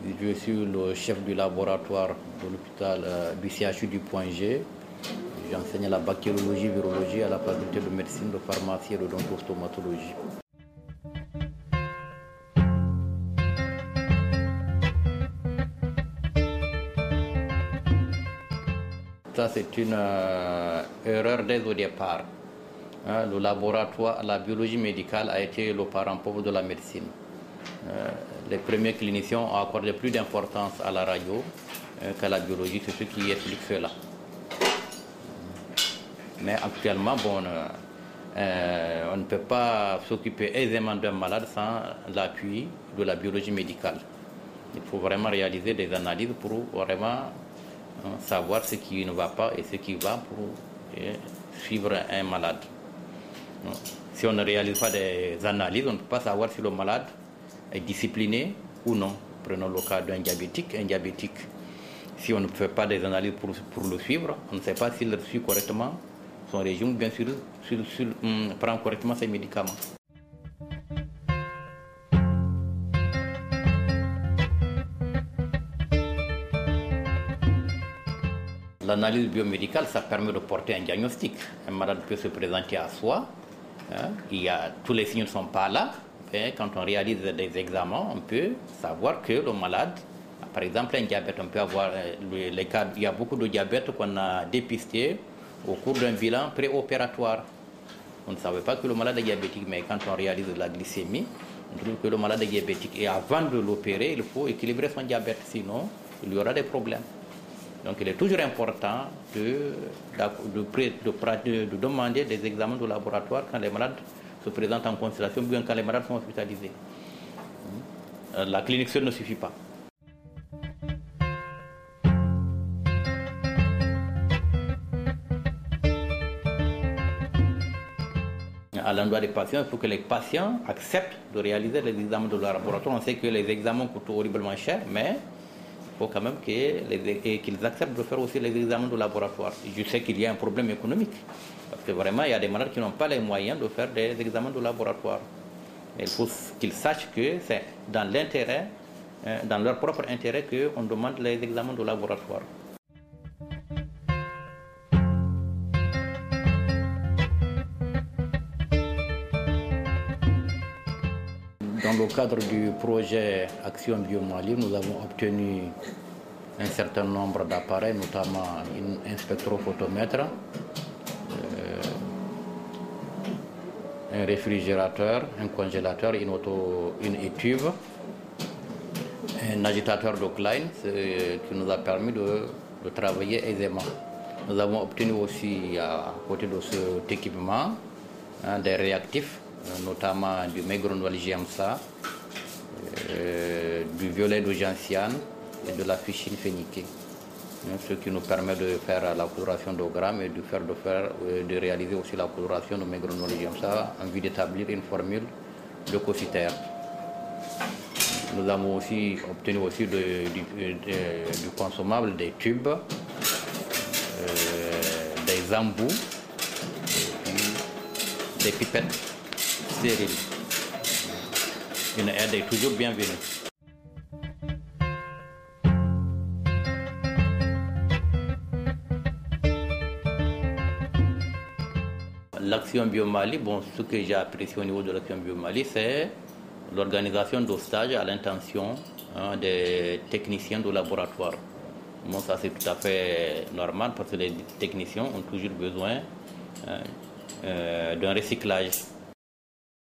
Je suis le chef du laboratoire de l'hôpital du CHU du Point G. J'enseigne la bactériologie, virologie à la faculté de médecine, de pharmacie et de d'odontostomatologie. Ça, c'est une erreur dès au départ. Le laboratoire, la biologie médicale a été le parent pauvre de la médecine. Les premiers cliniciens ont accordé plus d'importance à la radio qu'à la biologie, c'est ce qui explique cela. Mais actuellement, bon, on ne peut pas s'occuper aisément d'un malade sans l'appui de la biologie médicale. Il faut vraiment réaliser des analyses pour vraiment savoir ce qui ne va pas et ce qui va pour suivre un malade. Si on ne réalise pas des analyses, on ne peut pas savoir si le malade est discipliné ou non. Prenons le cas d'un diabétique. Un diabétique, si on ne fait pas des analyses pour le suivre, on ne sait pas s'il suit correctement son régime ou bien sûr s'il prend correctement ses médicaments. L'analyse biomédicale, ça permet de porter un diagnostic. Un malade peut se présenter à soi. Tous les signes ne sont pas là. Et quand on réalise des examens, on peut savoir que le malade, par exemple un diabète, on peut avoir les cas, il y a beaucoup de diabète qu'on a dépisté au cours d'un bilan préopératoire. On ne savait pas que le malade est diabétique, mais quand on réalise la glycémie, on trouve que le malade est diabétique. Et avant de l'opérer, il faut équilibrer son diabète, sinon il y aura des problèmes. Donc il est toujours important de demander des examens de laboratoire quand les malades se présentent en consultation ou bien quand les malades sont hospitalisés. La clinique seule ne suffit pas. À l'endroit des patients, il faut que les patients acceptent de réaliser les examens de laboratoire. On sait que les examens coûtent horriblement cher, mais il faut quand même qu'ils acceptent de faire aussi les examens de laboratoire. Je sais qu'il y a un problème économique, parce que vraiment, il y a des malades qui n'ont pas les moyens de faire des examens de laboratoire. Mais il faut qu'ils sachent que c'est dans l'intérêt, dans leur propre intérêt, qu'on demande les examens de laboratoire. Dans le cadre du projet Action Bio-Mali, nous avons obtenu un certain nombre d'appareils, notamment un spectrophotomètre, un réfrigérateur, un congélateur, une étuve, un agitateur de Klein, qui nous a permis de travailler aisément. Nous avons obtenu aussi, à côté de cet équipement, des réactifs, notamment du Megronol GMSA, du violet de gentiane et de la fichine phéniquée. Ce qui nous permet de faire la coloration d'ogrammes et de réaliser aussi la coloration de Megronol GMSA en vue d'établir une formule leucocytaire. Nous avons aussi obtenu aussi du consommable, des tubes, des embouts, des pipettes stériles. Une aide est toujours bienvenue. L'Action Bio-Mali, ce que j'ai apprécié au niveau de l'Action Bio-Mali, c'est l'organisation de stages à l'intention des techniciens de laboratoire. Ça c'est tout à fait normal parce que les techniciens ont toujours besoin d'un recyclage.